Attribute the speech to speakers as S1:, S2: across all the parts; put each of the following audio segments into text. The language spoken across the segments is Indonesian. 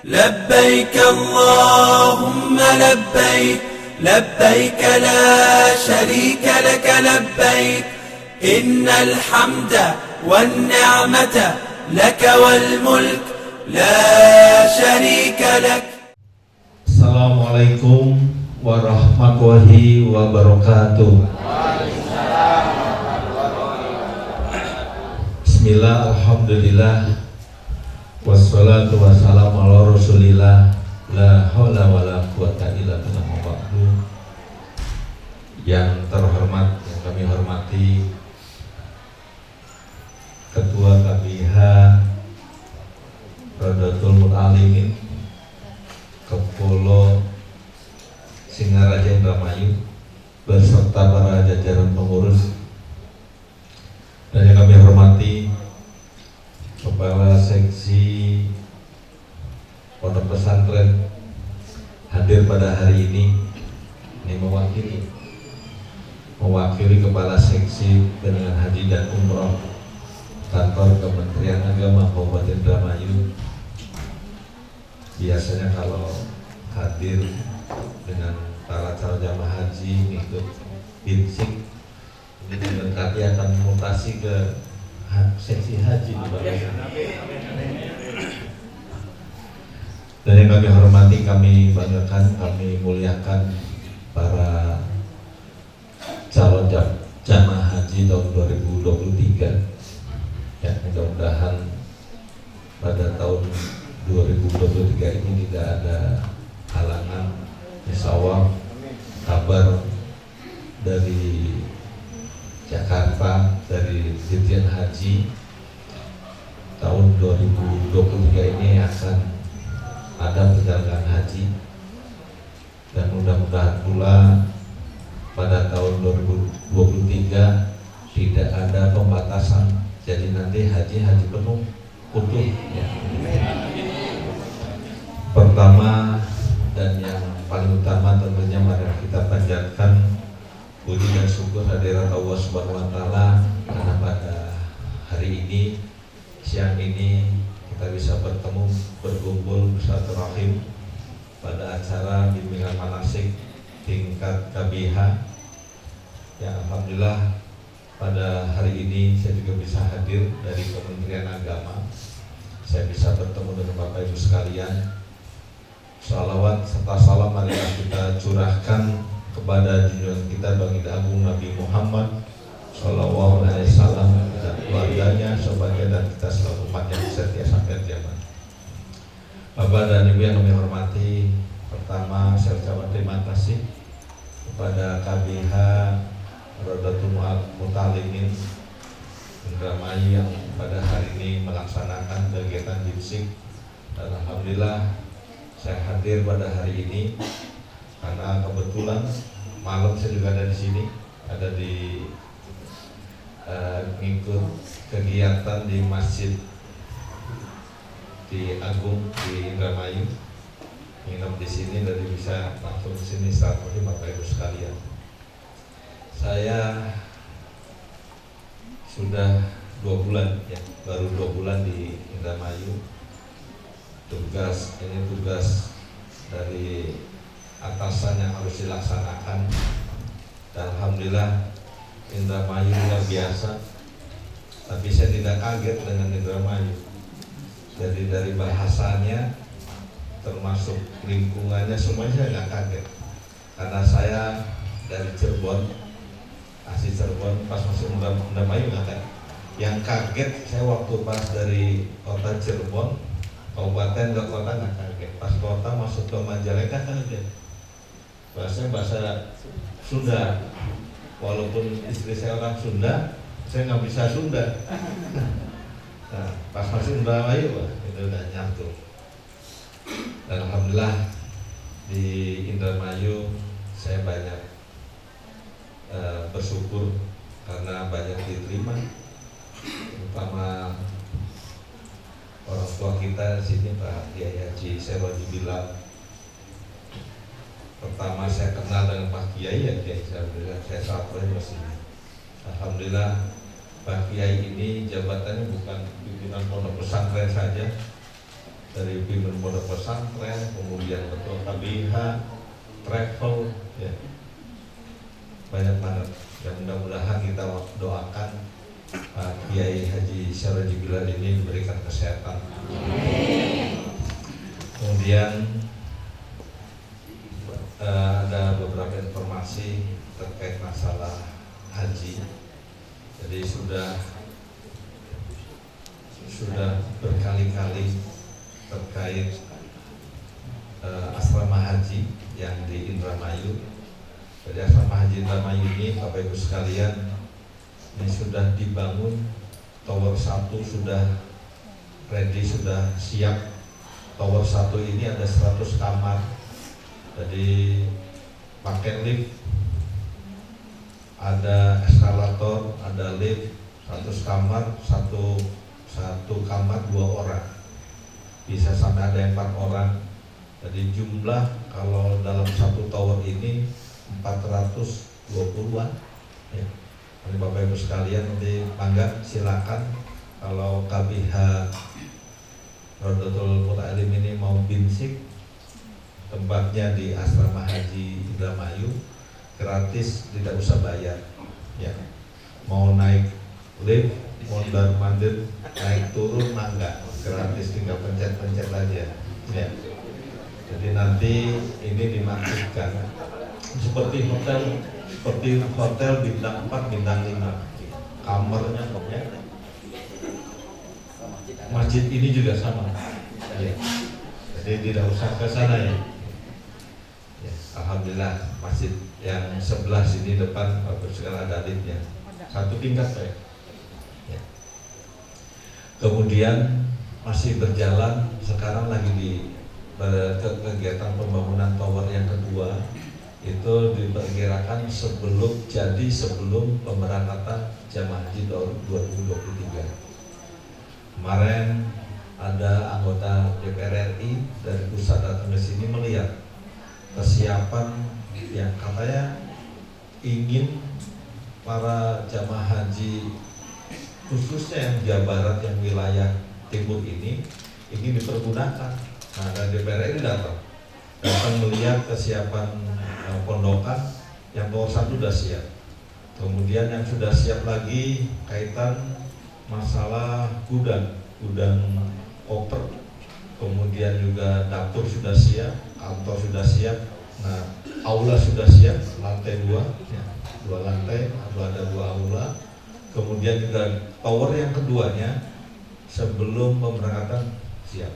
S1: لبيك اللهم لبيك لبيك لا شريك لك لبيك إن الحمد والنعمة لك والملك لا شريك لك.
S2: Assalamualaikum warahmatullahi wabarakatuh. Bismillah, alhamdulillah, wassalatu wassalamu ala rasulillah, la hawla wa la quwata illa billah. Yang terhormat, yang kami hormati Ketua KBH Rodatul Mutalimin Kepolo Singaraja Indramayu beserta para jajaran pengurus, dan yang kami hormati Kepala Seksi Pondok Pesantren hadir pada hari ini mewakili Kepala Seksi Penanganan Haji dan Umroh Kantor Kementerian Agama Kabupaten Indramayu. Biasanya kalau hadir dengan para calon jamaah haji ikut binsik, ini mendekati akan mutasi ke seksi haji di bawah. Dan yang kami hormati, kami banggakan, kami muliakan para calon jamaah haji tahun 2023. Ya, mudah-mudahan pada tahun 2023 ini tidak ada halangan. Insya Allah kabar dari Jakarta, dari Dirjen Haji tahun 2023 ini akan ada perjalanan haji, dan mudah-mudahan pula pada tahun 2023 tidak ada pembatasan, jadi nanti haji penuh utuh ya. Pertama dan yang paling utama tentunya mari kita panjatkan puji dan syukur hadirat Allah Subhanahu wa taala karena pada hari ini, siang ini kita bisa berkumpul bersilaturahim pada acara bimbingan manasik tingkat KBH. Ya, alhamdulillah pada hari ini saya juga bisa hadir dari Kementerian Agama. Saya bisa bertemu dengan Bapak Ibu sekalian. Salawat serta salam marilah kita curahkan kepada junjungan kita Baginda Agung Nabi Muhammad Sallallahu Alaihi Wasallam, dan keluarganya, sahabatnya, dan kita selalu umat yang setia sampai kiamat. Bapak dan Ibu yang kami hormati, pertama saya ucapkan terima kasih kepada KBH Rodatul Mutalimin Indramayu yang pada hari ini melaksanakan kegiatan binsik, dan alhamdulillah saya hadir pada hari ini karena kebetulan malam saya juga ada di sini, ada di ngikut kegiatan di masjid di Agung di Indramayu, nginep di sini, dan bisa langsung ke sini saat ini Bapak Ibu sekalian. Saya sudah 2 bulan ya, baru 2 bulan di Indramayu. Tugas dari atasan yang harus dilaksanakan, dan alhamdulillah Indramayu luar biasa. Tapi saya tidak kaget dengan Indramayu. Jadi dari bahasanya termasuk lingkungannya semuanya saya tidak kaget, karena saya dari Cirebon, asli Cirebon, pas masuk Indramayu nggak kaget. Yang kaget saya waktu pas dari kota Cirebon kabupaten ke kota nggak kaget, pas kota masuk ke Majalengka kaget. Bahasa Sunda, walaupun istri saya orang Sunda, saya nggak bisa Sunda. Nah, pas masuk Indramayu itu udah nyatu. Dan alhamdulillah di Indramayu saya banyak bersyukur karena banyak diterima, terutama orang tua kita di sini, Pak Kiai Haji Serwaji Bilal. Pertama saya kenal dengan Pak Kiai ya Kiai, saya saat masih. Alhamdulillah Pak Kiai ini jabatannya bukan pimpinan pondok pesantren saja, dari pimpinan pondok pesantren, kemudian ketua KBH, travel, ya banyak banget. Dan mudah-mudahan kita doakan Kiai Haji Syarojil Bilal ini diberikan kesehatan. Kemudian ada beberapa informasi terkait masalah haji. Jadi sudah berkali-kali terkait asrama haji yang di Indramayu. Jadi asrama haji Indramayu ini Bapak Ibu sekalian, ini sudah dibangun, tower 1 sudah ready, sudah siap. Tower 1 ini ada 100 kamar. Jadi pakai lift, ada eskalator, ada lift, 100 kamar, satu kamar 2 orang, bisa sampai ada 4 orang. Jadi jumlah kalau dalam satu tower ini 420-an ya. Jadi Bapak Ibu sekalian, nanti mangga silakan kalau KBH Rodotul Muta'alim ini mau binsik, tempatnya di asrama haji Indramayu, gratis, tidak usah bayar ya. Mau naik lift, mondar mandir, naik turun mangga, gratis, tinggal pencet-pencet aja ya. Jadi nanti ini dimaksudkan seperti hotel bintang 4, bintang 5, kamarnya ya. Masjid ini juga sama ya. Jadi tidak usah ke sana ya. Ya, alhamdulillah masjid yang sebelah sini depan Bapak sekalian ada liftnya, 1 tingkat ya. Ya. Kemudian masih berjalan, sekarang lagi di kegiatan pembangunan tower yang kedua. Itu diperkirakan sebelum pemberangkatan jamaah haji tahun 2023. Kemarin ada anggota DPR RI dari pusat datang ke sini melihat kesiapan yang katanya ingin para jamaah haji khususnya yang Jawa Barat, yang wilayah timur ini ingin dipergunakan. Nah, dan DPR RI datang melihat kesiapan pondokan. Yang tower 1 sudah siap. Kemudian yang sudah siap lagi kaitan masalah gudang koper, kemudian juga dapur sudah siap, kantor sudah siap. Nah, aula sudah siap, lantai 2 ya, 2 lantai, ada 2 aula. Kemudian juga tower yang keduanya sebelum pemberangkatan siap.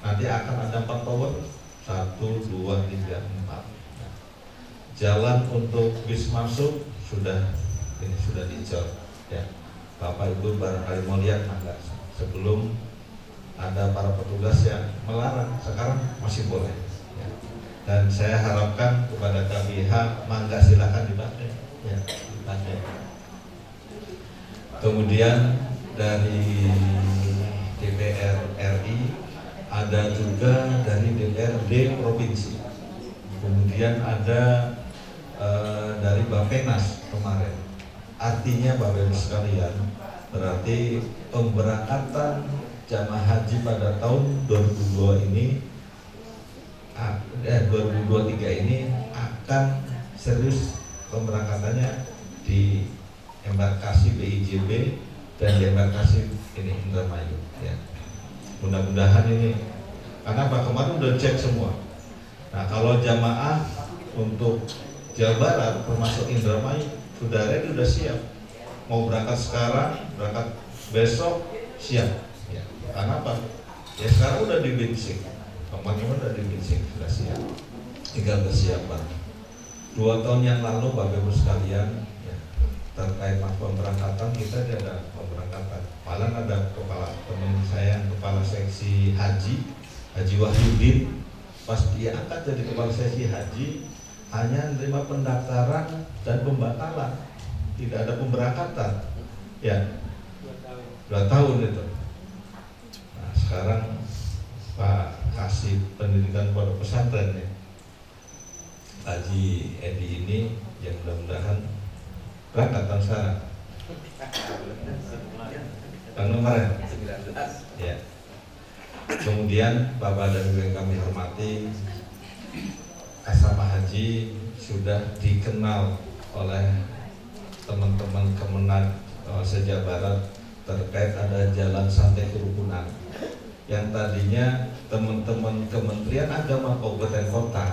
S2: Nanti akan ada 4 tower, 1, 2, 3, 4. Jalan untuk bis masuk sudah dicor ya. Bapak Ibu barangkali mau lihat mangga, sebelum ada para petugas yang melarang, sekarang masih boleh ya. Dan saya harapkan kepada KBH, mangga silakan dipakai ya, dipakai. Kemudian dari DPR RI ada juga dari DPRD provinsi, kemudian ada dari Bappenas kemarin. Artinya Bapak Ibu sekalian, berarti pemberangkatan jamaah haji pada tahun 2023 ini akan serius pemberangkatannya di embarkasi BIJB dan di embarkasi ini Indramayu ya. Mudah-mudahan ini, karena Pak kemarin udah cek semua. Nah, kalau jamaah untuk Jawa Barat termasuk Indramayu sudah ready, sudah siap. Mau berangkat sekarang, berangkat besok, siap ya. Karena apa? Ya sekarang udah dibinsik, teman-teman udah dibinsik, sudah siap, tinggal persiapan. 2 tahun yang lalu Bapak Ibu sekalian ya, terkait mas pemberangkatan kita tidak ada pemberangkatan. Malah ada teman saya yang kepala seksi Haji Wahyudin, pas dia angkat jadi kepala seksi haji hanya menerima pendaftaran dan pembatalan, tidak ada pemberangkatan ya. 2 tahun itu. Nah, sekarang Pak kasih pendidikan pada pesantren ya, Haji Edi ini yang mudah-mudahan berangkat tahun sekarang, tahun kemarin ya. Kemudian Bapak dan Ibu yang kami hormati, asrama haji sudah dikenal oleh teman-teman Kemenag se-Jawa Barat terkait ada jalan santai kerukunan yang tadinya teman-teman Kementerian Agama Kabupaten Kota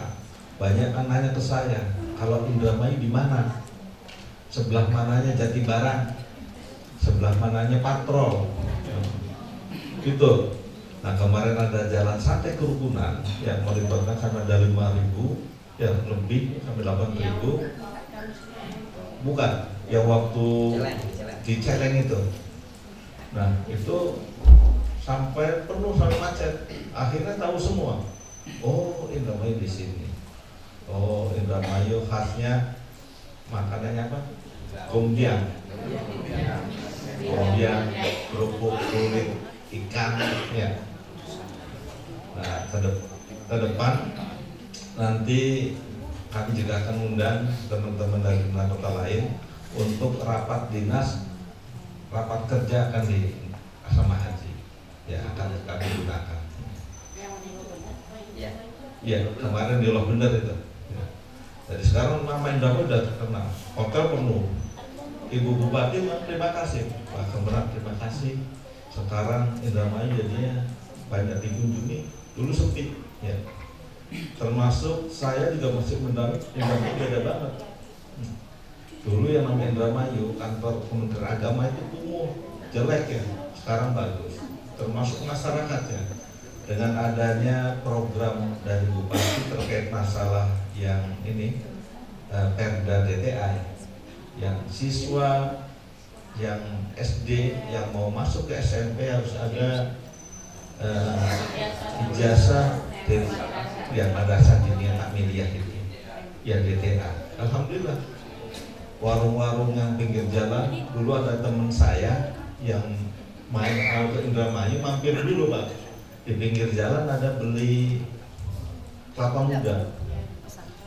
S2: banyak kan nanya ke saya, kalau Indramayu di mana? Sebelah mananya Jatibarang, sebelah mananya Patrol, gitu. Nah kemarin ada jalan santai kerukunan yang melibatkan sampai ada 5.000 ya lebih sampai 8.000, bukan yang waktu di Celeng itu. Nah itu sampai penuh sampai macet. Akhirnya tahu semua. Oh Indramayu di sini. Oh Indramayu khasnya makanannya apa? Gombiang, kerupuk kulit ikan ya. Nah ke depan nanti kami juga akan undang teman-teman dari kota lain untuk rapat dinas, rapat kerja akan di asrama haji ya, akan kami gunakan. Ya kemarin di Loh Bener itu ya. Jadi sekarang nama Indramayu sudah terkenal, hotel penuh. Ibu Bupati terima kasih, Pak Kemenag terima kasih. Sekarang Indramayu jadinya banyak dikunjungi, dulu sepi ya. Termasuk saya juga masih mendapat Indramayu beda banget. Dulu yang namanya Indramayu kantor Kementerian Agama itu kumuh, jelek ya. Sekarang bagus. Termasuk masyarakatnya. Dengan adanya program dari Bupati terkait masalah yang ini Perda DTA, yang siswa yang SD yang mau masuk ke SMP harus ada ijazah dari yang madrasah diniyah takmiliyah itu ya DTA. Alhamdulillah warung-warung yang pinggir jalan, dulu ada teman saya yang main ke Indramayu mampir dulu Pak, di pinggir jalan ada beli kelapa muda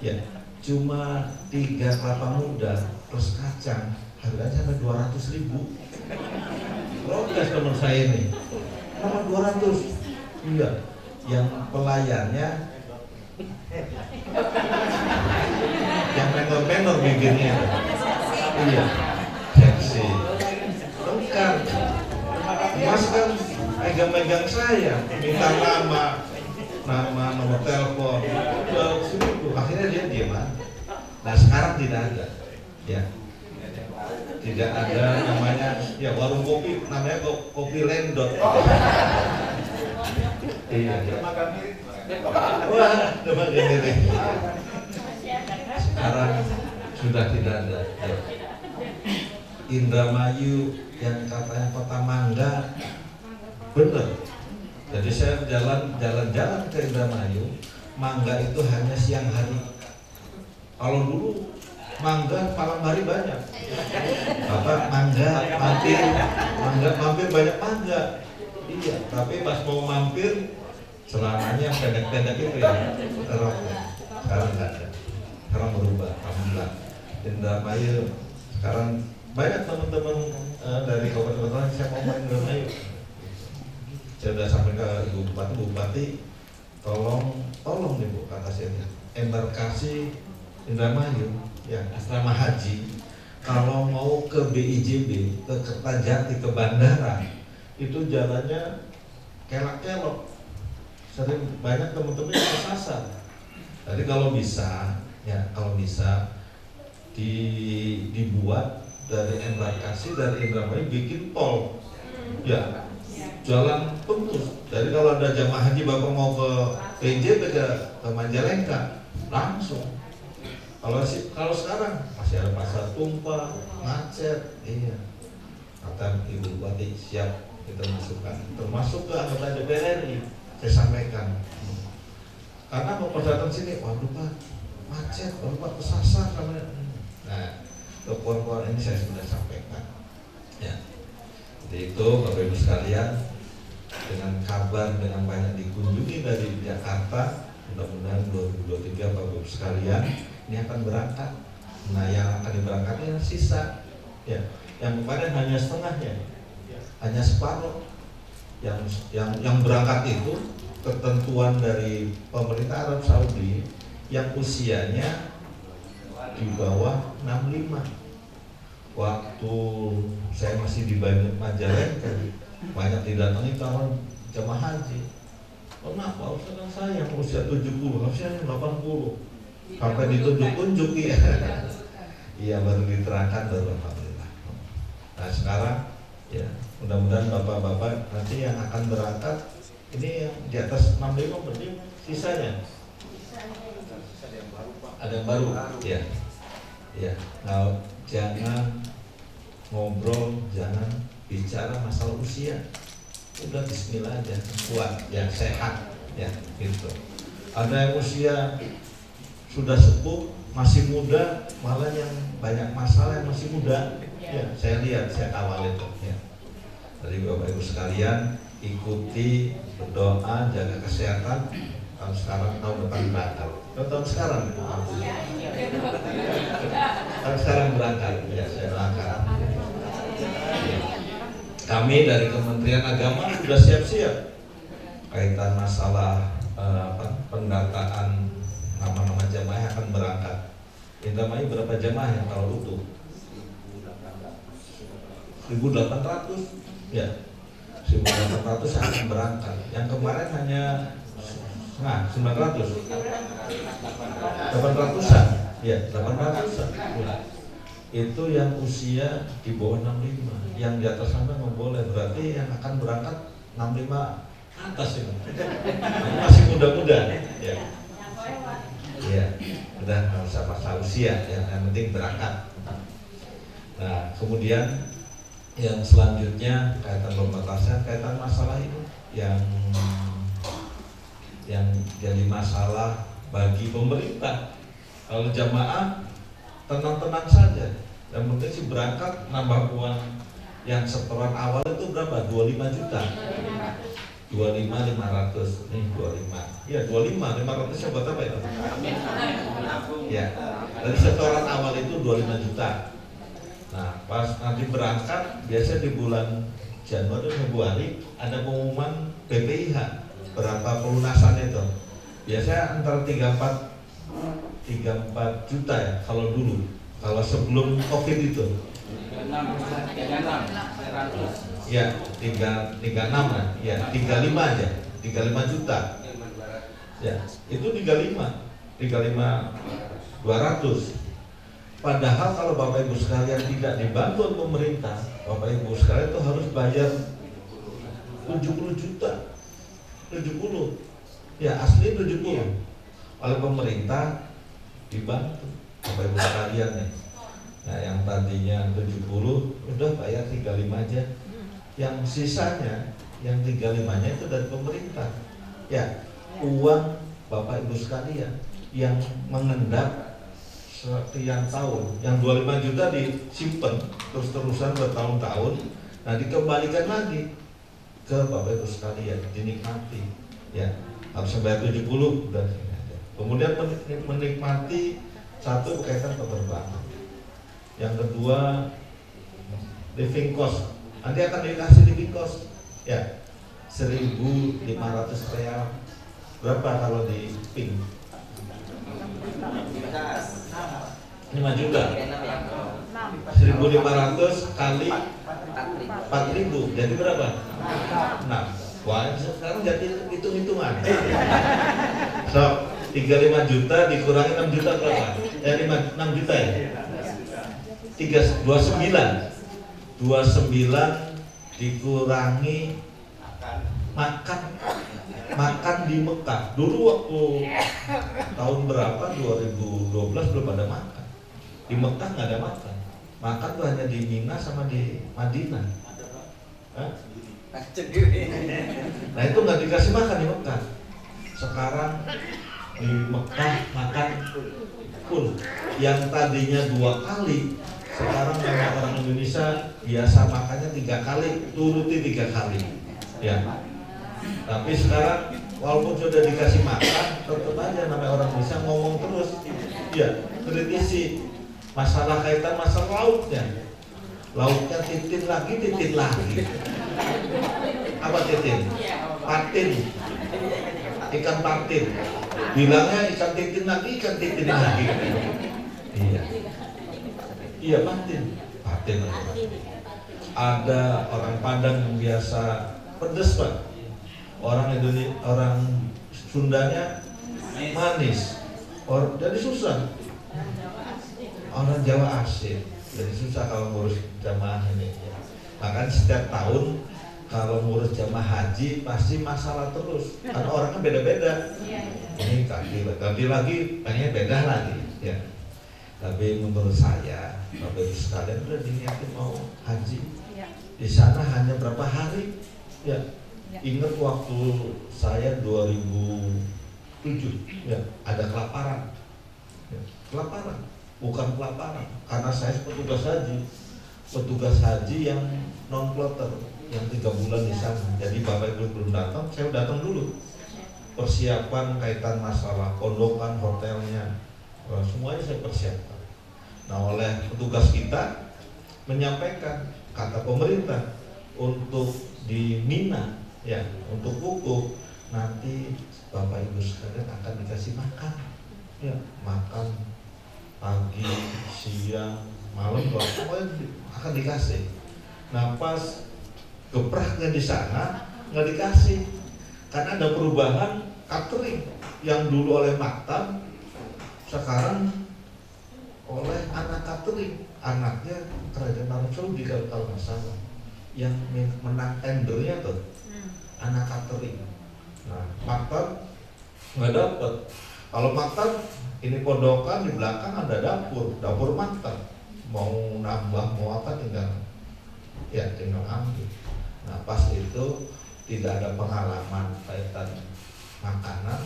S2: ya, cuma 3 kelapa muda plus kacang harganya sampai 200.000. Protes teman saya ini, kenapa 200? Iya, yang pelayannya yang menor-menor bibirnya, iya, seksi, lengkap. Mas kan megang-megang saya, minta nama, nomor telepon, akhirnya dia diam. Nah sekarang tidak ada, ya, tidak ada namanya, ya warung kopi namanya kopi lendot. Iya. Wah, teman ini. Sekarang sudah tidak ada. Ya. Indramayu yang katanya kota mangga, bener. Jadi saya jalan-jalan ke Indramayu, mangga itu hanya siang hari. Kalau dulu mangga malam hari banyak. Mangga mampir banyak mangga. Iya, tapi pas mau mampir celananya pendek-pendek itu ya, sekarang nggak ada. Sekarang berubah, alhamdulillah. Indramayu sekarang banyak teman-teman dari kabupaten lain saya mau main Indramayu. Saya sudah sampai ke Ibu Bupati, tolong nih Bu, kata saya, embarkasi Indramayu, ya asrama haji, kalau mau ke BIJB, ke Kertajati, ke bandara, itu jalannya kelak-kelok, sering banyak teman-teman yang kesasar. Jadi kalau bisa dibuat dari embarkasi dari Indramayu bikin tol, ya jalan tembus. Jadi kalau ada jamaah haji bapak mau ke PJB ke Majalengka langsung. Kalau sekarang masih ada pasar tumpah, macet, iya. Kata Ibu Bupati siap kita masukkan, termasuk ke anggota DPR RI. Saya sampaikan, karena mau datang sini, waduh Pak, macet, waduh Pak kesasar namanya. Nah, ke poin-poin ini saya sudah sampaikan. Ya, jadi itu Bapak Ibu sekalian, dengan kabar dengan banyak dikunjungi dari Jakarta, mudah-mudahan 2023 Bapak Ibu sekalian ini akan berangkat. Nah, yang akan diberangkatnya sisa, ya, yang kemarin hanya setengahnya, hanya separuh. yang berangkat itu ketentuan dari pemerintah Arab Saudi yang usianya di bawah 65. Waktu saya masih di Majalengka, banyak didatangi calon jemaah haji. Kenapa? Ustaz saya yang usia 70, harusnya 80. Sampai ditunjuk-tunjuk ya. Iya, baru diterangkan baru alhamdulillah. Nah sekarang ya mudah-mudahan bapak-bapak nanti yang akan berangkat ini yang di atas 65 berarti sisanya ada yang baru ya. Ya, nah jangan ngobrol, jangan bicara masalah usia. Udah bismillah aja, kuat, yang sehat ya gitu. Ada yang usia sudah sepuh, masih muda, malah yang banyak masalah yang masih muda. Ya, saya lihat, saya kawal itu ya. Jadi Bapak Ibu sekalian, ikuti, berdoa, jaga kesehatan. Tahun sekarang, tahun depan berangkat. Tahun sekarang, tahun sekarang berangkat. Ya, saya berangkat. Kami dari Kementerian Agama sudah siap-siap kaitan masalah pendataan nama-nama jamaah yang akan berangkat. Indramayu berapa jamaah yang kalau utuh? 1.800 ya, 1.800 yang akan berangkat. Yang kemarin hanya 900, 800-an ya, 800-an itu yang usia di bawah 65, yang di atas sana nggak boleh. Berarti yang akan berangkat 65 atas ini. Ini masih muda-muda ya. Iya, udah nggak usah masalah usia, yang penting berangkat. Nah, kemudian yang selanjutnya kaitan pembatasan, kaitan masalah ini yang jadi masalah bagi pemerintah. Kalau jamaah tenang-tenang saja, yang penting sih berangkat, nambah uang yang setoran awal itu berapa? 25 juta. 25.500 nih 25 ya 25.500 nya buat apa itu? Ya, dari setoran awal itu 25 juta. Nah pas nanti berangkat biasa di bulan Januari Februari ada pengumuman BPIH berapa pelunasan itu. Biasanya antara 34 juta ya kalau dulu, kalau sebelum COVID itu. Ya, 36 lah, ya 35 aja, 35 juta. Ya, itu 35 200. Padahal kalau Bapak Ibu sekalian tidak dibantu pemerintah, Bapak Ibu sekalian itu harus bayar 70 juta. 70. Ya, asli 70. Oleh pemerintah dibantu Bapak Ibu sekalian nih. Nah, yang tadinya 70 udah bayar 35 aja. Yang sisanya, yang 35-nya itu dari pemerintah. Ya, uang Bapak Ibu sekalian yang mengendap sekian tahun, yang 25 juta disimpan terus-terusan bertahun-tahun, nah dikembalikan lagi ke Bapak Ibu sekalian, dinikmati. Ya, harus bayar 70 udah sini aja. Kemudian menikmati satu berkaitan penerbangan. Yang kedua living cost. Nanti akan dikasih living cost ya 1.500 real. Berapa kalau di ping? 5 juta. 1.500 kali 4.000 jadi berapa? 6. Wah, sekarang jadi hitung-hitungan. So, 35 juta dikurangi 6 juta berapa? 6 juta ya? 29 dikurangi makan di Mekah. Dulu waktu tahun berapa 2012 belum ada makan. Di Mekah nggak ada makan. Makan tuh hanya di Mina sama di Madinah. Nah itu nggak dikasih makan di Mekah. Sekarang di Mekah makan full. Yang tadinya 2 kali, sekarang banyak orang Indonesia biasa makannya 3 kali, turuti 3 kali. Ya. Tapi sekarang walaupun sudah dikasih makan, tetap aja namanya orang Indonesia ngomong terus. Ya, kritisi masalah kaitan masalah lautnya. Lautnya titit lagi. Apa titin? Patin. Ikan patin. Bilangnya ikan titin lagi, ikan titin lagi. Iya. Iya patin. Patin. Ada orang Padang yang biasa pedes Pak. Orang Indonesia, orang Sundanya manis. Jadi susah. Orang Jawa asin. Jadi susah kalau ngurus jamaah ini. Makanya setiap tahun kalau ngurus jamaah haji pasti masalah terus. Karena orangnya beda-beda. Ini ganti lagi, pengen beda lagi. Ya. Tapi menurut saya, Bapak Ibu sekalian udah diniatin mau haji. Di sana hanya berapa hari? Ya. Ingat waktu saya 2007, ya, ada kelaparan. Ya, kelaparan, bukan kelaparan. Karena saya petugas haji yang non kloter, yang 3 bulan di sana. Jadi Bapak Ibu belum datang, saya datang dulu. Persiapan kaitan masalah pondokan, hotelnya, semuanya saya persiapkan. Nah, oleh petugas kita menyampaikan kata pemerintah untuk di Mina, ya, untuk wukuf nanti Bapak Ibu sekalian akan dikasih makan, ya, makan pagi, siang, malam, pokoknya akan dikasih. Nah, pas gepraknya di sana nggak dikasih, karena ada perubahan catering yang dulu oleh maktab, sekarang oleh anak catering, anaknya kerajaan Arab Saudi kalau nggak salah, yang menang tendernya tuh anak catering. Nah, maktab nggak dapat. Kalau maktab ini pondokan di belakang ada dapur maktab. Mau nambah mau apa tinggal ambil. Nah, pas itu tidak ada pengalaman kaitan makanan,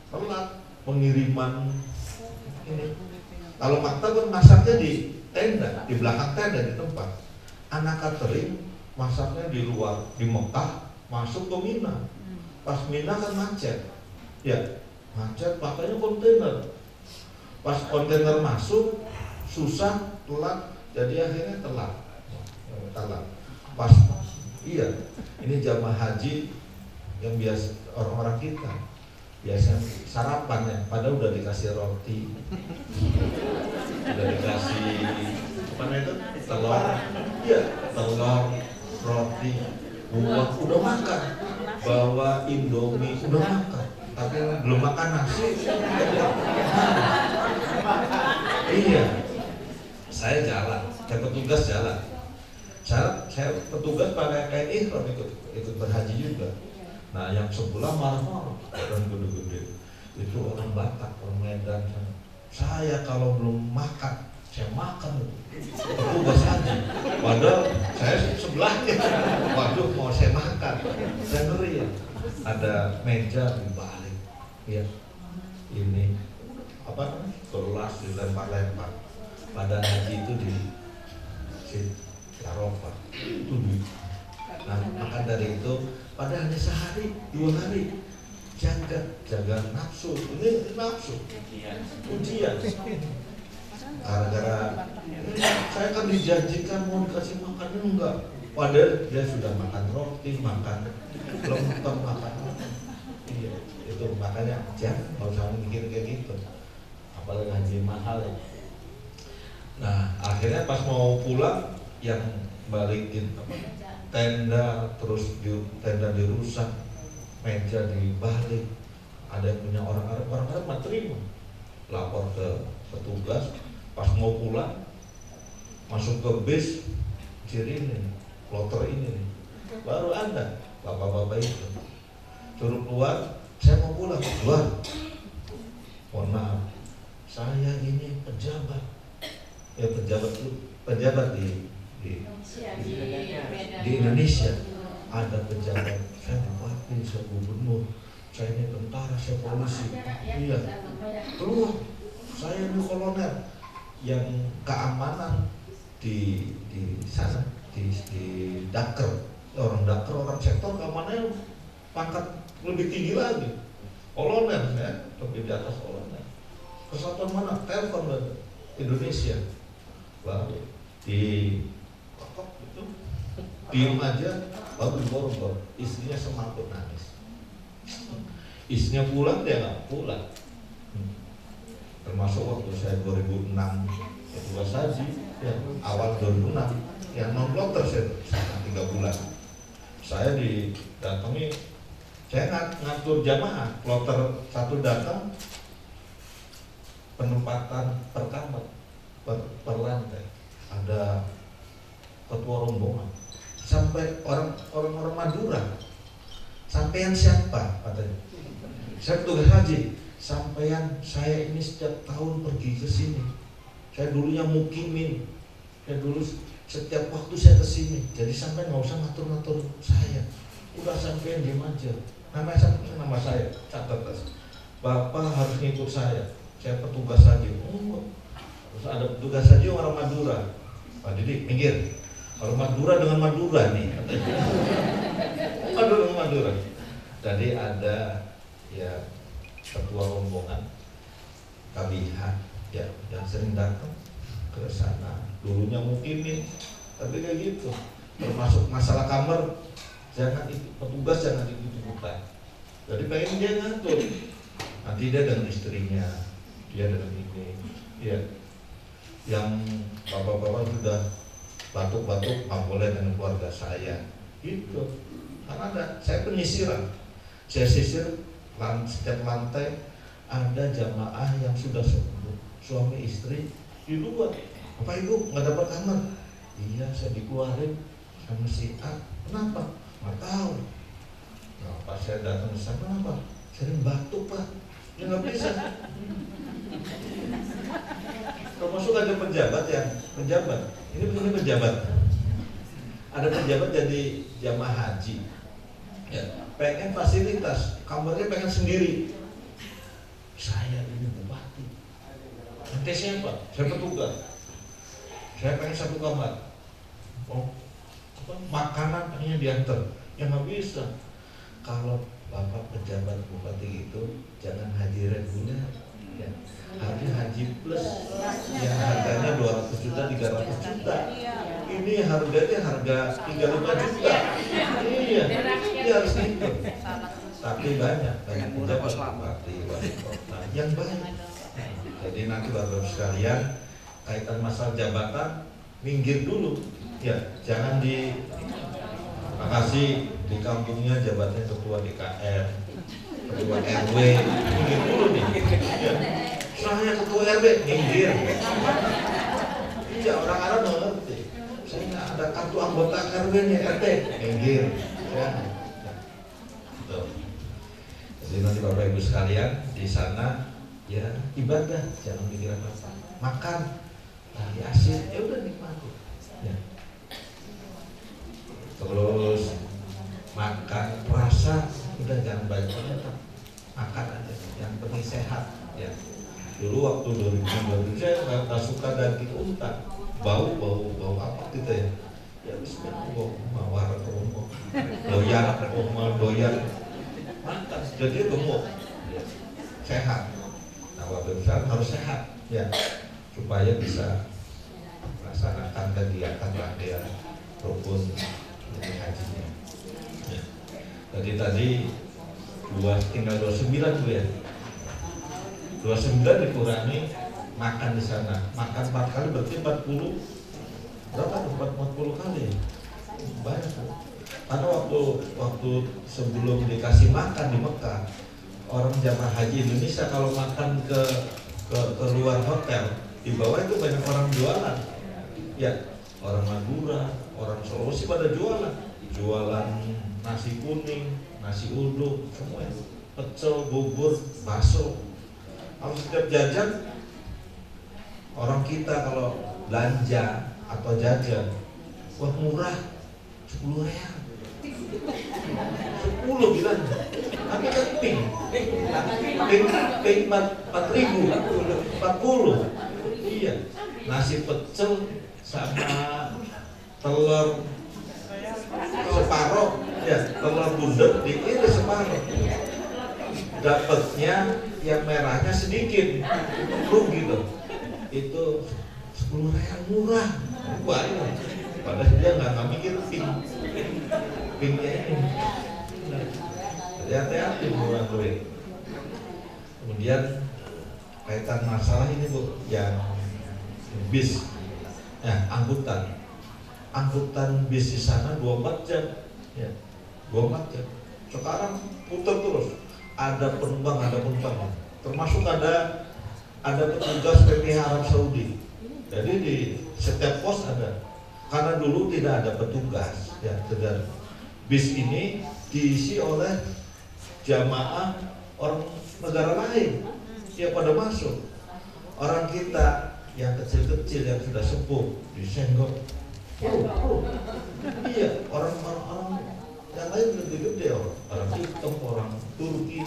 S2: telat pengiriman ini. Kalau maktab kan masaknya di tenda, di belakang tenda di tempat. Anak catering masaknya di luar, di Mekah, masuk ke Mina. Pas Mina kan macet, ya macet, makanya kontainer. Pas kontainer masuk susah, telat, jadi akhirnya telat. Pas iya, ini jamaah haji yang biasa orang-orang kita biasa sarapan ya, padahal udah dikasih roti, udah dikasih apa itu telur, iya telur, roti, buah, udah makan, bawa Indomie, udah makan, tapi belum makan nasi. Iya, saya jalan, saya petugas jalan. Saya petugas pakai kain ihram ikut berhaji juga. Nah, yang sebelah marah-marah, orang gede-gede. Itu orang Batak, orang Medan. Saya kalau belum makan, saya makan. Petugas haji. Padahal saya sebelahnya. Waduh, mau saya makan. Saya ngeri ya. Ada meja di balik. Ya, ini apa? Gelas dilempar-lempar. Pada haji itu di Arafah itu nah, maka dari itu pada hanya sehari 2 hari jaga nafsu, ini nafsu ujian gara-gara saya kan dijanjikan mau dikasih makan, enggak, padahal dia sudah makan roti, makan lontong, makan iya, itu makanya jangan kalau usah mikir kayak gitu, apalagi haji mahal ya. Nah, akhirnya pas mau pulang yang balikin tenda, terus tenda dirusak, meja dibalik, ada yang punya orang Arab nggak terima, lapor ke petugas. Pas mau pulang masuk ke bis ciri ini, kloter ini, baru ada bapak-bapak itu suruh keluar, saya mau pulang, keluar, mohon maaf, saya ini pejabat di Indonesia, ada pejabat, saya bupati, saya gubernur, saya ini tentara, saya polisi, iya, keluar, saya ini kolonel, yang keamanan di sana, di Daker, orang sektor keamanannya pangkat lebih tinggi lagi, kolonel, ya, lebih di atas kolonel. Kesatuan mana? Telepon Indonesia, lalu di diem aja, baru diborong, istrinya semaput nangis. Istrinya pulang, dia nggak pulang. Termasuk waktu saya 2006 tugas haji, ya, awal 2006, yang non kloter saya 3 bulan. Saya didatangi, saya ngatur jamaah, kloter 1 datang, penempatan per kamar, per lantai, ada ketua rombongan, sampai orang-orang Madura, sampean siapa katanya? Saya petugas haji. Sampean, saya ini setiap tahun pergi ke sini. Saya dulunya mukimin. Saya dulu setiap waktu saya ke sini. Jadi sampean nggak usah ngatur-ngatur saya. Udah sampean diam aja. Nama saya, catat. Bapak harus ngikut saya. Saya petugas haji. Oh, terus ada petugas haji orang Madura. Pak Didik, minggir. Kalau Madura dengan Madura nih. Madura dengan Madura. Jadi ada ya ketua rombongan KBH ya yang sering datang ke sana, dulunya mukimin, tapi kayak gitu. Termasuk masalah kamar, petugas jangan ikut-ikutan. Jadi pengen dia ngatur, nanti dia dengan istrinya, dia dengan ini, ya. Yang bapak-bapak sudah batuk-batuk, nggak boleh dengan keluarga saya, gitu. Karena saya penyisiran, saya sisir setiap lantai ada jamaah yang sudah sepuh, suami istri di luar. Bapak Ibu nggak dapat kamar? Iya, saya dikeluarin sama si A. Kenapa? Nggak tahu. Nah, pas saya datang ke sana, kenapa? Sering batuk Pak. Ya nggak bisa. Termasuk ada pejabat ini pejabat. Ada pejabat jadi jamaah haji. Ya, pengen fasilitas, kamarnya pengen sendiri. Saya ini bupati. Ente siapa? Saya petugas. Saya pengen 1 kamar. Oh, makanan pengennya diantar. Ya nggak bisa. Kalau bapak pejabat bupati itu jangan haji reguler, ya. Haji plus, yang harganya 200 juta, 300 juta. Ini harganya harga 35 juta. Iya, harus gitu. Tapi banyak pejabat bupati, wali kota yang baik. Jadi nanti bapak sekalian, kaitan masalah jabatan, minggir dulu. Ya, jangan makasih di kampungnya jabatannya ketua DKR, ketua RW, minggir dulu nih. Ya. Saya ketua RW, minggir. Iya, orang Arab nggak ngerti. Saya ada kartu anggota RW nya RT, minggir. Ya. Tuh. Jadi nanti Bapak Ibu sekalian di sana ya ibadah, jangan mikir apa-apa. Makan, lagi asin, ya udah nikmati. Ya. Terus makan rasa, udah jangan banyak, makan aja, yang penting sehat. Ya. Dulu waktu 2000 saya nggak suka daging unta, bau apa gitu ya. Ya bismillah, mawar doyan makan, jadi gemuk, sehat. Nah, waktu besar harus sehat, ya, supaya bisa melaksanakan kegiatan latihan rukun hajinya. Ya. Jadi tadi tinggal 29 Bu ya. 29 dikurangi makan di sana, makan 4 kali berarti 40. Berapa? 40 kali. Banyak. Karena waktu sebelum dikasih makan di Mekah, orang jamaah haji Indonesia kalau makan ke luar hotel, di bawah itu banyak orang jualan. Ya, orang Madura, orang Sulawesi pada jualan nasi kuning, nasi uduk, semua, pecel, bubur, bakso. Kalau setiap jajan, orang kita kalau belanja atau jajan, wah murah, 10 real, 10 bilang, tapi kan pink 4.000, 40, iya, nasi pecel sama telur separoh, ya, telur bundar diiris separoh, dapatnya yang merahnya sedikit, rugi gitu, itu 10 real murah, banyak. Padahal dia nggak mikir pink pinknya ini. Jadi hati-hati menggunakan duit. Kemudian kaitan masalah ini Bu, yang bis, angkutan bis di sana 24 jam, ya 24 jam. Sekarang putar terus, ada penumpang, termasuk ada petugas PPH Arab Saudi. Jadi di setiap pos ada, karena dulu tidak ada petugas, ya, dan bis ini diisi oleh jamaah orang negara lain, ya pada masuk. Orang kita yang kecil-kecil yang sudah sepuh disenggol. Iya, orang yang lain lebih gede, orang hitam, orang Turki,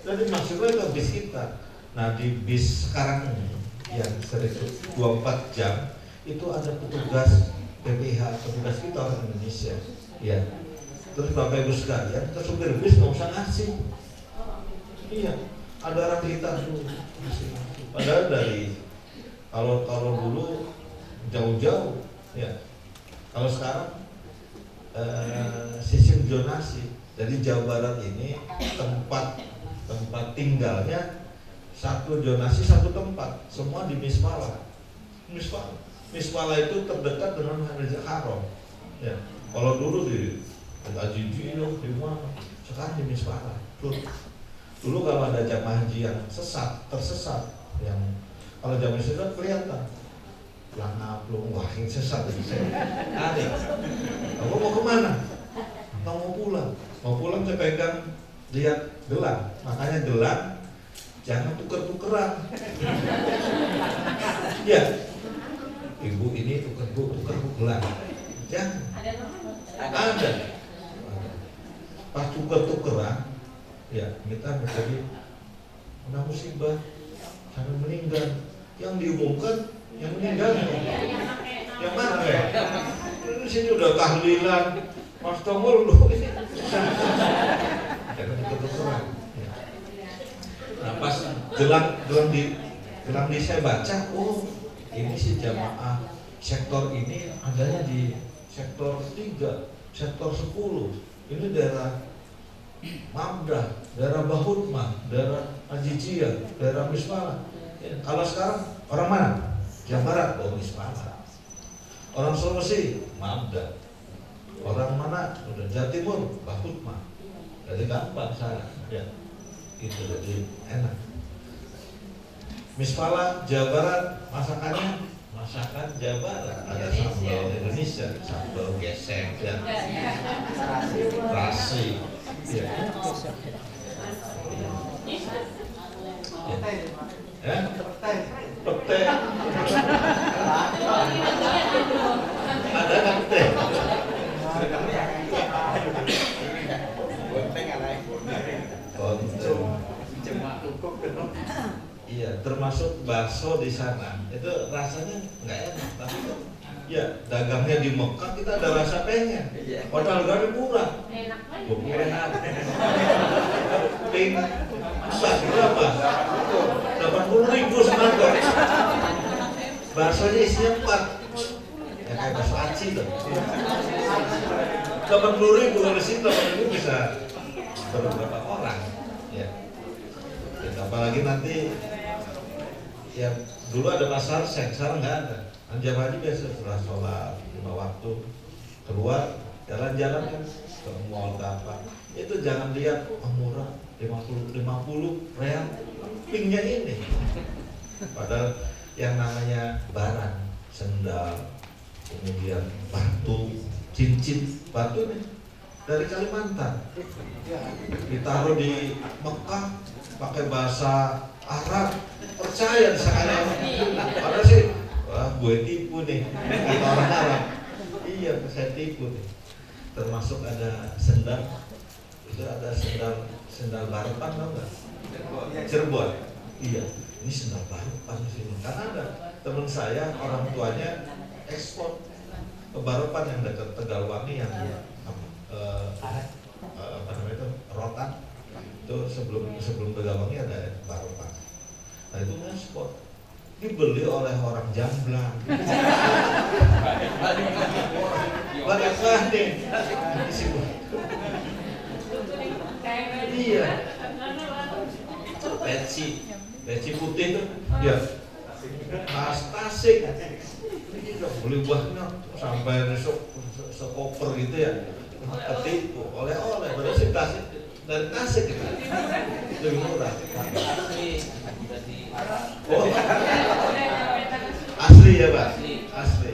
S2: jadi masuknya ke bis kita. Nah di bis sekarang ini yang sering 24 jam itu ada petugas PPH, petugas kita orang Indonesia, ya. Terus Bapak Ibu sekalian, ke supir bis nggak usah ngasih. Iya, ada orang kita tuh. Padahal dari kalau dulu jauh-jauh, ya. Kalau sekarang sistem zonasi. Jadi Jawa Barat ini tempat tinggalnya satu zonasi satu tempat, semua di Misfala. Misfala itu terdekat dengan Masjidil Haram. Ya, kalau dulu di Tajiji di mana, sekarang di Misfala. Dulu kalau ada jamaah haji yang tersesat, yang kalau jamaah sesat kelihatan, wah ini sesat jadi saya. Ada, aku mau kemana? Mau pulang saya pegang lihat gelang, makanya gelang jangan tuker-tukeran. Ya, ibu ini tuker gelang, jangan. Ada. Pas tuker-tukeran, ya kita menjadi kena musibah sampai meninggal. Yang diumumkan yang meninggal yang mana ya? Di sini udah tahlilan, Mas Tomol loh ini. Jangan tuker-tukeran. Nah pas gelang di saya baca, oh ini si jamaah sektor ini adanya di sektor 3, sektor 10. Ini daerah Mamdah, daerah Bahutmah, daerah Ajijia, daerah Misfala. Ya, kalau sekarang orang mana? Jawa Barat, Misfala. Orang Sulawesi, Mamdah. Orang mana? Udah Jawa Timur, Bahutmah. Jadi gampang sana. Ya. Itu jadi enak. Misfala, Jawa Barat, masakan Jawa Barat, ada sambal Indonesia, sambal gesek, ya. Terasi, ya. Pete. Ada kan pete? Iya, termasuk bakso di sana. Itu rasanya nggak enak, tapi kan ya dagangnya di Mekah kita ada rasa pengen. Padahal harganya murah. Enak. Ping berapa? 80.000 semangkok. Baksonya isinya 4. Ya kayak bakso aci tuh. 80.000 kalau sini 80.000 bisa berapa orang? Ya. Apalagi nanti ya dulu ada pasar seng, sekarang nggak ada. Jamaah haji biasa setelah sholat 5 waktu keluar jalan-jalan kan ke mall ke apa, itu jangan lihat murah 50 real pinknya ini, padahal yang namanya barang, sendal, kemudian batu, cincin, batu nih dari Kalimantan ditaruh di Mekah pakai bahasa Arab, percaya sekalian. Padahal sih, wah gue tipu nih, kita orang Arab. Iya, saya tipu nih. Termasuk ada sendal, itu ada sendal Barepan, tau nggak? Cirebon. Iya, ini sendal Barepan di sini. Karena ada teman saya, orang tuanya ekspor ke Barepan yang dekat Tegalwangi yang apa namanya itu, Rotan. Itu sebelum Tegalwangi ada Barepan. Nah itu ngekspor, dibeli oleh orang Jamblang. Banyak nih. Iya. Peci putih tuh. Ya. Tasik. Ini udah beli buahnya sampai sekoper gitu ya. Ketipu oleh-oleh. Padahal sih tasik dari Tasik gitu. Lebih murah. Oh. Asli ya Pak? Asli.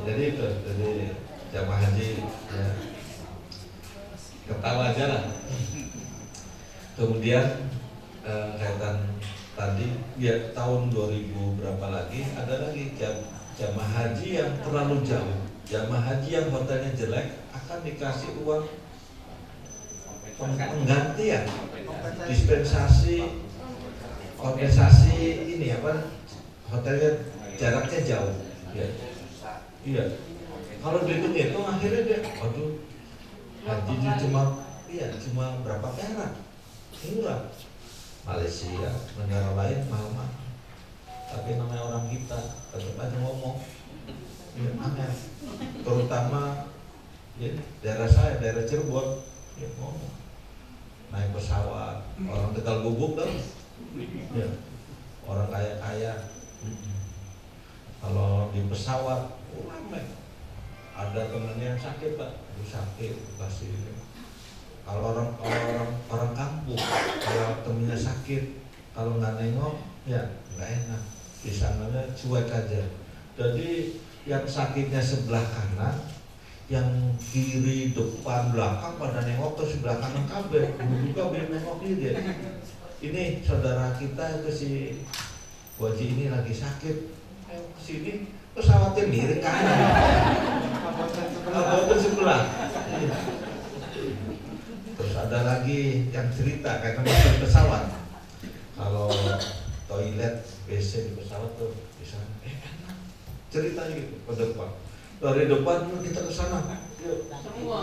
S2: Jadi itu, jadi jamaah haji ya, ketawa aja lah. Kemudian kaitan tadi ya tahun 2000 berapa lagi ada lagi jamaah haji yang terlalu jauh, jamaah haji yang hotelnya jelek akan dikasih uang penggantian, dispensasi, kompensasi ini apa, hotelnya jaraknya jauh ya. Iya, kalau dihitung akhirnya dia, waduh, haji cuma berapa perak, murah. Malaysia, negara lain mahal, tapi namanya orang kita tetap aja ngomong, ya aneh. Terutama ya, daerah saya, daerah Cirebon, ya ngomong, naik pesawat, orang Tegal Gubuk kan, ya orang kaya-kaya, kalau di pesawat ramai. Ada temennya yang sakit Pak, sakit kasih ini. Kalau orang kampung, kalau temennya sakit, kalau nggak nengok, ya nggak enak. Di sananya cuek aja. Jadi yang sakitnya sebelah kanan, yang kiri, depan, belakang pada nengok ke sebelah kanan kabeh. Juga biar nengok dia. Ini saudara kita itu si Waji ini lagi sakit. Ayo kesini. Pesawatnya miring kanan, abang sebelah. Terus ada lagi yang cerita karena masuk pesawat, kalau toilet WC di pesawat tuh bisa cerita gitu ke depan. Dari depan kita ke sana,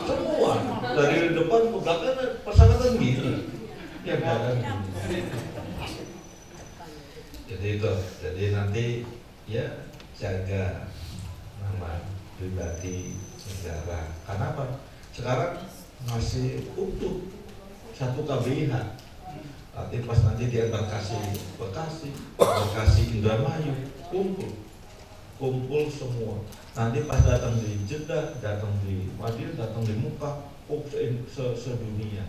S2: semua dari depan ke belakang pesawat kan gitu. Ya kan. Jadi itu, jadi nanti ya jaga nama pribadi negara. Kenapa? Sekarang masih utuh satu KBIH. Nanti pas nanti di embarkasi Bekasi, Bekasi Indramayu, kumpul semua. Nanti pas datang di Jeddah, datang di Madinah, datang di Mekah, sedunia.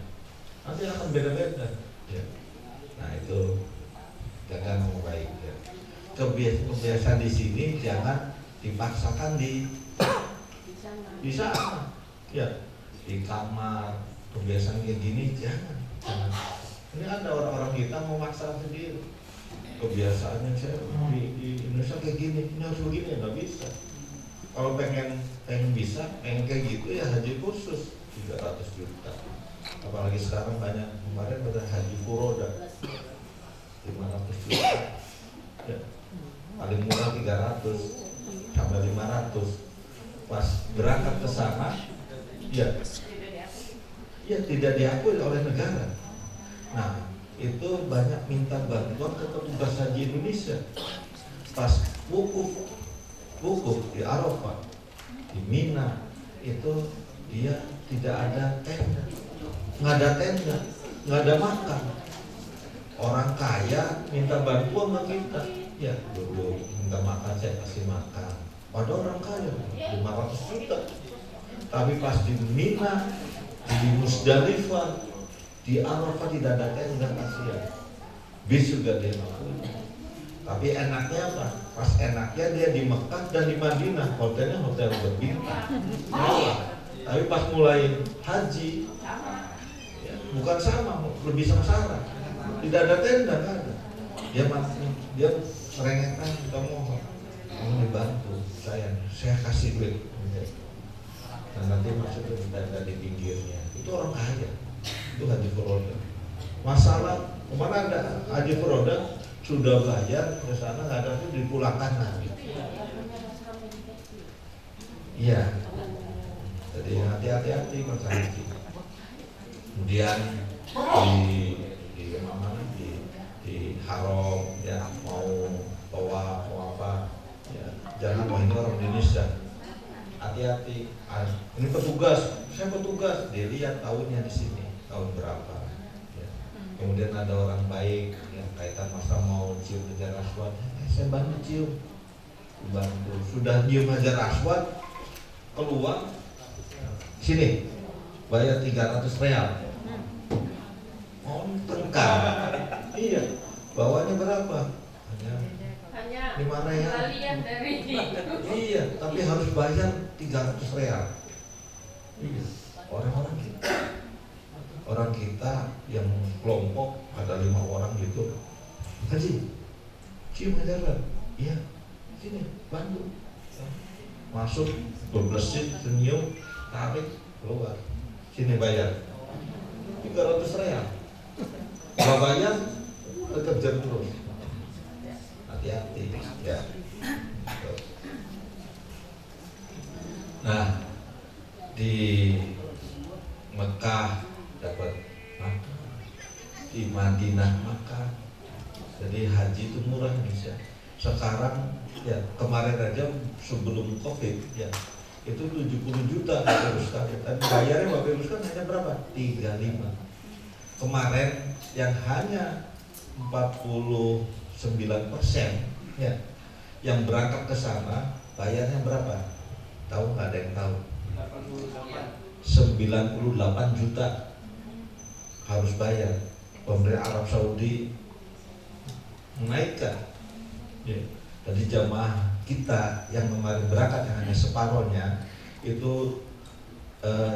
S2: Nanti akan beda-beda. Ya. Nah itu jaga nama baik. Ya. Kebiasaan di sini jangan dipaksakan di sana, ya di kamar kebiasaan kayak gini jangan. Ini ada orang-orang kita mau maksa sendiri kebiasaannya saya di Indonesia kayak gini, ini harus begini, nggak bisa. Kalau pengen bisa, pengen kayak gitu ya haji khusus 300 juta. Apalagi sekarang banyak kemarin pada haji furoda 500 juta. Ya. Paling murah 300 sampai 500. Pas berangkat ke sana, ya tidak diakui oleh negara. Nah, itu banyak minta bantuan ke petugas haji Indonesia. Pas wukuf di Arafah, di Mina, itu dia tidak ada tenda, nggak ada makan. Orang kaya minta bantuan sama kita. Ya, dulu minta makan, saya kasih makan. Pada orang kaya 500 juta. Tapi pas di Mina, di Musdalifah, di Arafah tidak ada tenda, kasihan. Bis juga dia lakukan. Tapi enaknya apa? Pas enaknya dia di Mekah dan di Madinah, hotelnya hotel berbintang. Tapi pas mulai haji, ya, bukan sama, lebih sengsara. Tidak ada tenda, kan ada. Dia merengekkan, kamu dibantu saya kasih duit. Nah nanti masuk ke tenda di pinggirnya. Itu orang kaya, itu haji furoda. Masalah kemana ada haji furoda sudah bayar ke sana nggak ada tuh dipulangkan lagi. Iya. Jadi hati-hati Mas Haji. Kemudian di haram ya mau tawaf mau apa ya jangan ini orang Indonesia hati-hati. Ini petugas, saya petugas, dia dilihat tahunnya di sini, tahun berapa. Ya. Kemudian ada orang baik yang kaitan masa mau cium Hajar Aswad, saya bantu cium, bantu. Sudah cium Hajar Aswad, keluar, sini, bayar 300 real. Oh, tengkar. Iya, bawanya berapa? Hanya 5 real. Iya, tapi harus bayar 300 real. Iya, orang kita yang kelompok ada 5 orang gitu, Haji, cium Hajar. Iya, sini bantu. Masuk, berblesit, senyum, tarik, keluar. Sini bayar 300 real. Kalau bayar, kejar terus. Hati-hati ya. Nah, di Mekah dapat makan, di Madinah makan. Jadi haji itu murah Indonesia. Sekarang ya, kemarin aja sebelum Covid ya, itu 70 juta Bapak Ibu sekalian. Tapi bayarnya Bapak Ibu sekalian hanya berapa? 35. Kemarin yang hanya 49% ya, yang berangkat ke sana bayarnya berapa? Tahu nggak? Ada yang tahu? 98 juta harus bayar. Pemerintah Arab Saudi menaikkan. Ya. Jadi jamaah kita yang kemarin berangkat yang hanya separohnya itu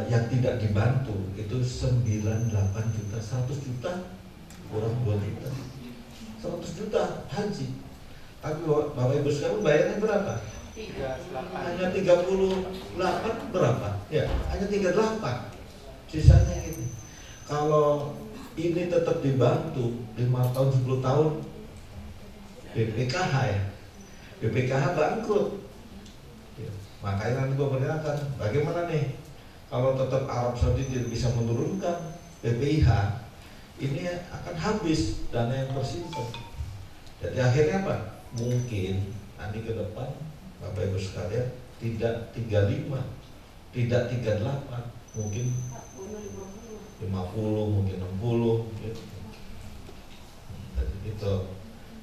S2: yang tidak dibantu itu 98 juta, 100 juta kurang 2 juta, 100 juta haji. Tapi Bapak Ibu sekalian bayarnya berapa? 38. Hanya 38 berapa? Ya, hanya 38. Sisanya ini. Kalau ini tetap dibantu 5 tahun 10 tahun BPKH ya. BPKH bangkrut. Ya, makanya nanti pemerintah akan bagaimana nih? Kalau tetap Arab Saudi tidak bisa menurunkan BPIH, ini akan habis dana yang tersimpan. Jadi akhirnya apa? Mungkin nanti ke depan Bapak Ibu sekalian tidak 35, tidak 38, mungkin 50, mungkin 60 gitu. Jadi itu,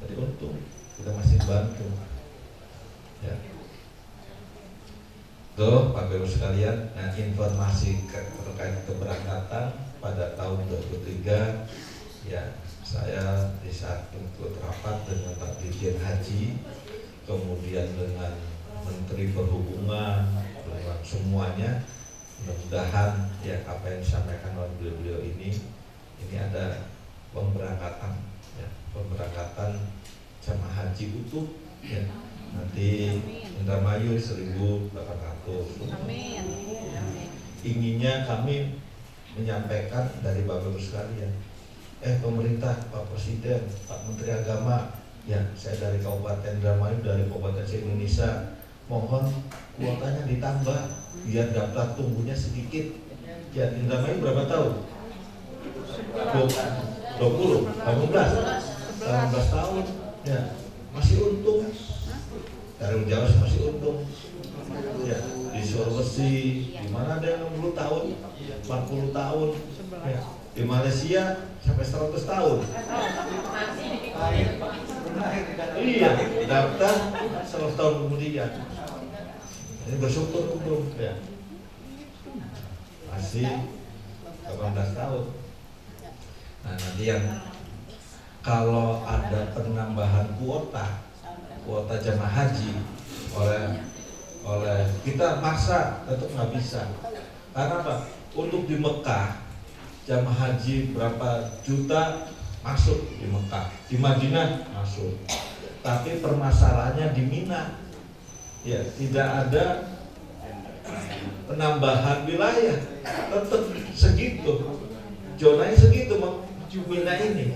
S2: jadi untung kita masih bantu ya. Tuh Bapak Ibu sekalian, nah informasi terkait keberangkatan pada tahun 2003 ya, saya di saat ikut rapat dengan Pak Dirjen Haji, kemudian dengan Menteri Perhubungan, dengan semuanya, mudah-mudahan ya apa yang disampaikan oleh beliau-beliau ini ada pemberangkatan ya, pemberangkatan jamaah haji utuh ya. Nanti Indramayu 1.800. Amin. Inginnya kami menyampaikan dari Bapak Ibu sekalian, pemerintah, Pak Presiden, Pak Menteri Agama, ya saya dari Kabupaten Indramayu, dari Kabupaten se-Indonesia, mohon kuotanya ditambah biar daftar tunggunya sedikit. Ya, Indramayu berapa tahun? 20, 18 tahun, ya masih untung. Dari Jawa masih untung. Ya, di Sulawesi, di mana ada yang 60 tahun, 40 tahun. Ya, di Malaysia sampai 100 tahun. Iya, daftar 100 tahun kemudian. Ini bersyukur untung ya. Masih 18 tahun. Nah, nanti yang kalau ada penambahan kuota jamaah haji oleh kita maksa tetap nggak bisa. Karena apa? Untuk di Mekah jamaah haji berapa juta masuk di Mekah, di Madinah masuk. Tapi permasalahannya di Mina, ya tidak ada penambahan wilayah, tetap segitu, zonanya segitu Mina ini.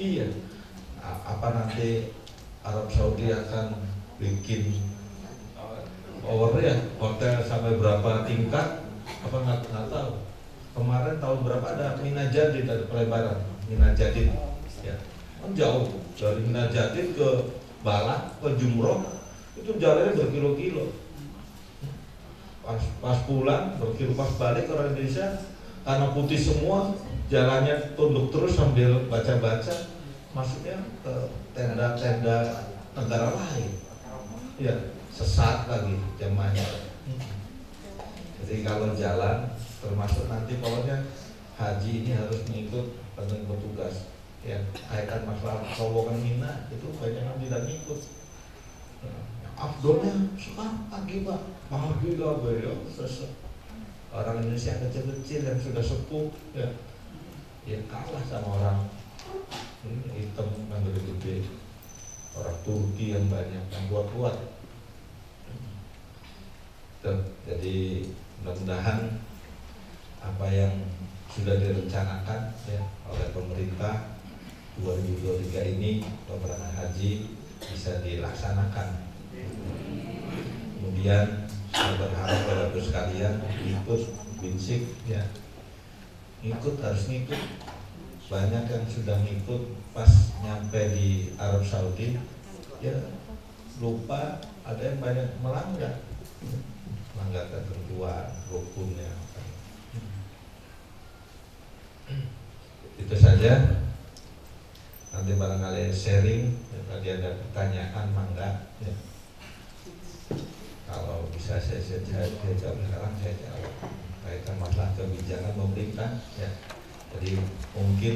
S2: Iya, apa nanti Arab Saudi akan bikin hotel sampai berapa tingkat? Apa nggak tahu. Kemarin tahun berapa ada Mina Jadid, ada pelebaran Mina Jadid, ya kan jauh dari Mina Jadid ke Balak ke Jumroh itu jalannya berkilo-kilo. pas pulang begitu pas balik ke orang Indonesia karena putih semua, jalannya tunduk terus sambil baca-baca, maksudnya ke tenda-tenda negara lain, ya sesat lagi jamaahnya. Jadi kalau jalan termasuk nanti pokoknya haji ini harus mengikut dengan petugas, ya kaitan masalah terowongan Mina itu banyak yang tidak ngikut. Afdolnya sekarang pagi pak, pagi lah beliau sesat. Orang Indonesia kecil-kecil yang sudah sepuh, ya kalah sama orang hitam yang gede-gede, orang Turki yang banyak, yang kuat-kuat. Jadi mudah-mudahan apa yang sudah direncanakan ya oleh pemerintah 2023 ini peperangan haji bisa dilaksanakan. Kemudian saya berharap pada Bapak sekalian ikut binsik ya, harus ngikut. Banyak yang sudah ngikut pas nyampe di Arab Saudi ya lupa, ada yang banyak melanggar ketentuan rukunnya. Itu saja. Nanti barangkali sharing ya, tadi ada pertanyaan mangga ya. Kalau bisa saya jawab sekarang, saya jawab kaitan masalah kebijakan pemerintah ya. Jadi mungkin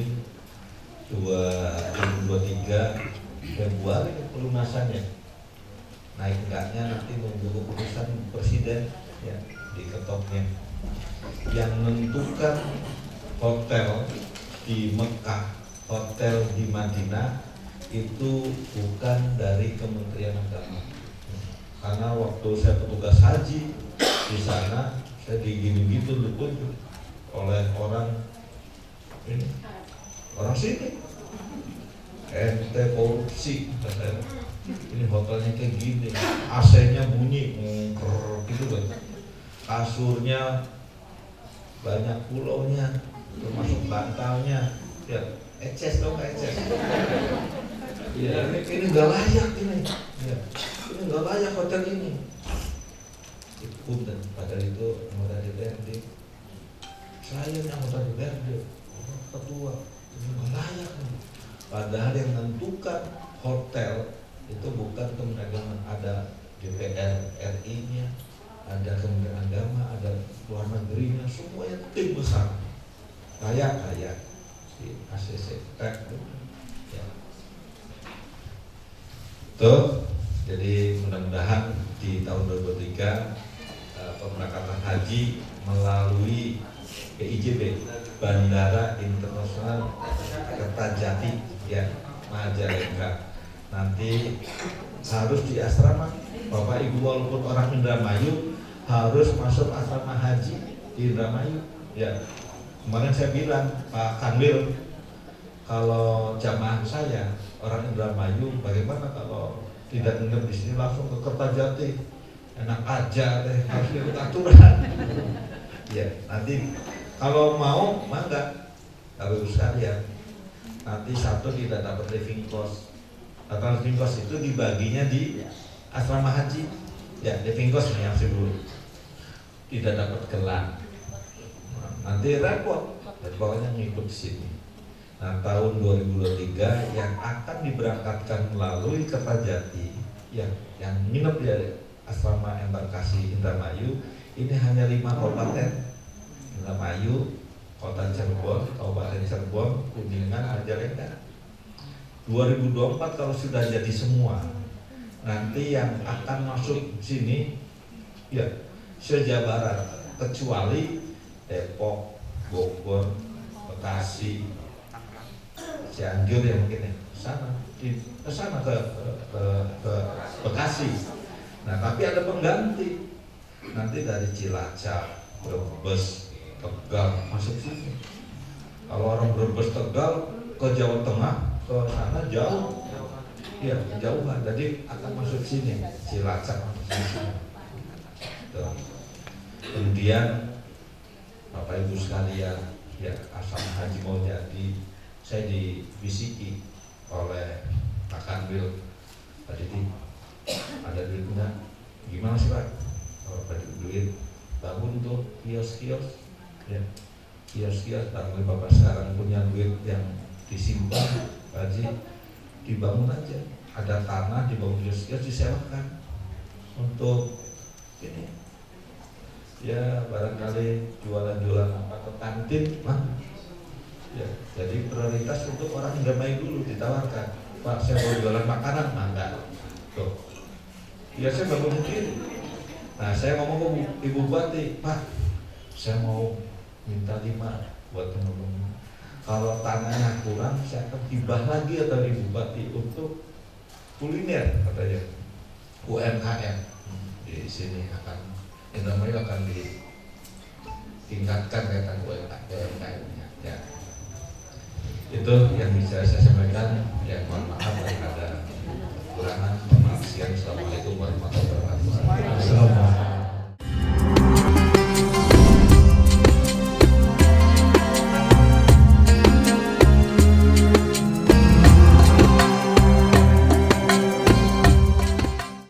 S2: 2023 Februari pelunasannya, naik enggaknya nanti nunggu keputusan presiden ya, diketoknya. Yang menentukan hotel di Mekah, hotel di Madinah itu bukan dari Kementerian Agama. Karena waktu saya petugas haji di sana, saya digini-gitu ditunjuk oleh orang ini, orang sini. Ente korupsi, katanya. Ini hotelnya kayak gini, AC-nya bunyi, gitu kan. Kasurnya banyak pulaunya, termasuk bantalnya, ya eces dong, eces. Ya, ini nggak layak ini. Ya, ini nggak layak hotel ini. Punten, padahal itu anggota DPRD. Saya yang anggota DPRD, ketua, ini nggak layak nih. Padahal yang menentukan hotel itu bukan Kementerian Agama, ada DPR RI-nya, ada Kementerian Agama, ada luar negerinya, semuanya tim besar. Kayak si ACC ya. Tuh, jadi mudah-mudahan di tahun 2023 pemberangkatan haji melalui BIJB, Bandara Internasional Kertajati ya, Majalengka. Nanti harus di asrama. Bapak Ibu walaupun orang Indramayu harus masuk asrama haji di Indramayu ya. Kemarin saya bilang Pak Kanwil, kalau jamaah saya orang Indramayu bagaimana kalau tidak nginep di sini langsung ke Kertajati? Enak aja deh, harus ikut aturan. Ya, nanti kalau mau mangga, kalau sekalian nanti satu tidak dapat living cost. Atau living cost itu dibaginya di asrama haji. Ya, living cost yang dulu. Tidak dapat gelang. Nanti repot. Dan pokoknya ngikut sini. Nah, tahun 2023 yang akan diberangkatkan melalui Kertajati, yang nginep di asrama embarkasi Indramayu, ini hanya 5 kabupaten. Indramayu, Kota Cirebon, Kabupaten Cirebon, Kuningan, Majalengka. 2024 kalau sudah jadi semua, nanti yang akan masuk sini ya se-Jawa Barat, kecuali Depok, Bogor, Bekasi, Cianjur ya mungkin ya, ke sana ke Bekasi. Nah, tapi ada pengganti. Nanti dari Cilacap, Brebes, Tegal masuk sini. Kalau orang Brebes, Tegal ke Jawa Tengah, ke sana jauh. Ya, jauh lah. Jadi akan masuk sini, Cilacap masuk sini. Tuh. Kemudian Bapak Ibu sekalian, ya asal haji mau jadi, saya dibisiki oleh Pak Kanwil tadi, ada duit enggak? Gimana sih Pak? Kalau ada duit bangun tuh kios-kios, ya, kios-kios. Barangkali Bapak sekarang punya duit yang disimpan, Pak Haji, dibangun aja. Ada tanah, dibangun kios-kios, disewakan untuk ini. Ya barangkali jualan-jualan apa ke kantin, Pak. Ya, jadi prioritas untuk orang Indramayu dulu ditawarkan. Pak, saya mau jualan makanan, enggak. Tuh. Ya saya bangun sendiri. Nah saya ngomong ke Ibu Bupati, Pak, saya mau minta 5 buat teman-teman. Kalau tanahnya kurang, saya akan hibah lagi atau Ibu Bupati untuk kuliner, katanya UMKM di sini akan Indramayu akan ditingkatkan kaitan UMKM-nya. Ya. Itu yang bisa saya sampaikan. Ya mohon maaf ada kekurangan. Maaf siang.